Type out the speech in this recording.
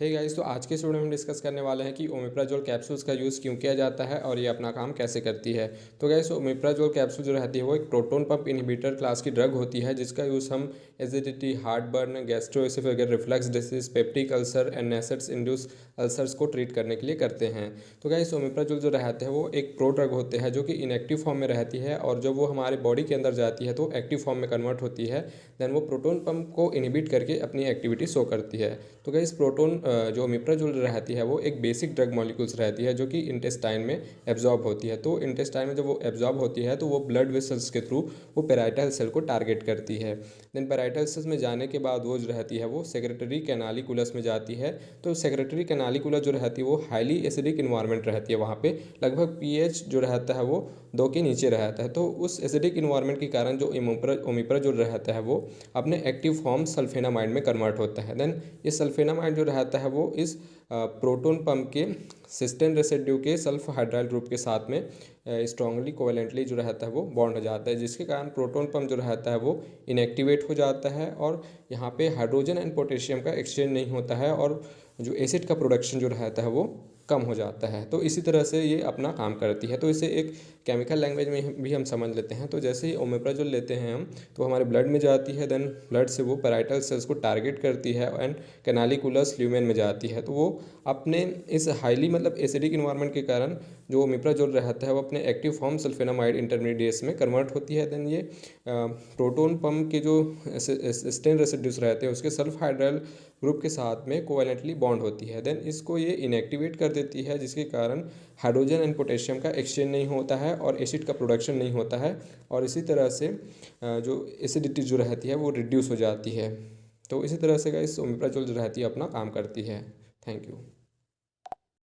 Hey guys, तो आज के इस वीडियो में हम डिस्कस करने वाले हैं कि ओमेप्राजोल कैप्सूल्स का यूज़ क्यों किया जाता है और ये अपना काम कैसे करती है। तो गाइस, ओमेप्राजोल कैप्सूल जो रहती है वो एक प्रोटोन पंप इनहिबिटर क्लास की ड्रग होती है, जिसका यूज़ हम acidity, heart burn, gastroesophageal reflux disease, peptic ulcer and acids induce ulcers को ट्रीट करने के लिए करते हैं। तो गाइस, ओमेप्राजोल जो रहते हैं वो एक प्रो ड्रग होते हैं जो कि इनएक्टिव फॉर्म में रहती है, और जब वो हमारे बॉडी के अंदर जाती है तो एक्टिव फॉर्म में कन्वर्ट होती है। देन वो प्रोटोन पंप को इनहिबिट करके अपनी एक्टिविटी शो करती है। तो गाइस, प्रोटोन जो ओमेप्राजोल रहती है वो एक बेसिक ड्रग मॉलिक्यूल्स रहती है जो कि इंटेस्टाइन में एब्जॉर्ब होती है। तो इंटेस्टाइन में जब वो एब्जॉर्ब होती है तो वो ब्लड वेसल्स के थ्रू वो पेराइटल सेल को टारगेट करती है। देन पेराइटल सेल्स में जाने के बाद वो जो रहती है वो सेक्रेटरी कैनालिकुलस में जाती है। तो सेक्रेटरी कैनालिकुलस जो रहती है वो हाईली एसिडिक इन्वायरमेंट रहती है, वहाँ पे लगभग पीएच जो रहता है वो 2 के नीचे रहता है। तो उस एसिडिक इन्वायरमेंट के कारण जो ओमेप्राजोल रहता है वो अपने एक्टिव फॉर्म सल्फेनामाइड में कन्वर्ट होता है। देन ये सल्फेनामाइड जो रहता है वो इस प्रोटोन पंप के सिस्टेन रेसिड्यू के सल्फ हाइड्राइल ग्रुप के साथ में स्ट्रांगली कोवेलेंटली जो रहता है वो बॉन्ड हो जाता है, जिसके कारण प्रोटोन पंप जो रहता है वो इनएक्टिवेट हो जाता है और यहाँ पे हाइड्रोजन एंड पोटेशियम का एक्सचेंज नहीं होता है और जो एसिड का प्रोडक्शन जो रहता है वो कम हो जाता है। तो इसी तरह से ये अपना काम करती है। तो इसे एक केमिकल लैंग्वेज में भी हम समझ लेते हैं। तो जैसे ही ओमेप्राजोल लेते हैं हम, तो हमारे ब्लड में जाती है। देन ब्लड से वो पैराइटल सेल्स को टारगेट करती है एंड कैनालिकुलस ल्यूमेन में जाती है। तो वो अपने इस हाईली एसिडिक इन्वायरमेंट के कारण जो ओमेप्राजोल रहता है वो अपने एक्टिव फॉर्म सल्फेनामाइड इंटरमीडिएट्स में कन्वर्ट होती है। देन ये प्रोटोन पंप के जो स्टेन रेसिड्यूस रहते हैं उसके सल्फ हाइड्राइल ग्रुप के साथ में कोवेलेंटली बॉन्ड होती है। देन इसको ये इनएक्टिवेट कर देती है, जिसके कारण हाइड्रोजन एंड पोटेशियम का एक्सचेंज नहीं होता है और एसिड का प्रोडक्शन नहीं होता है, और इसी तरह से जो एसिडिटी जो रहती है वो रिड्यूस हो जाती है। तो इसी तरह से गाइस ओमेप्राजोल जो रहती है अपना काम करती है। Thank you.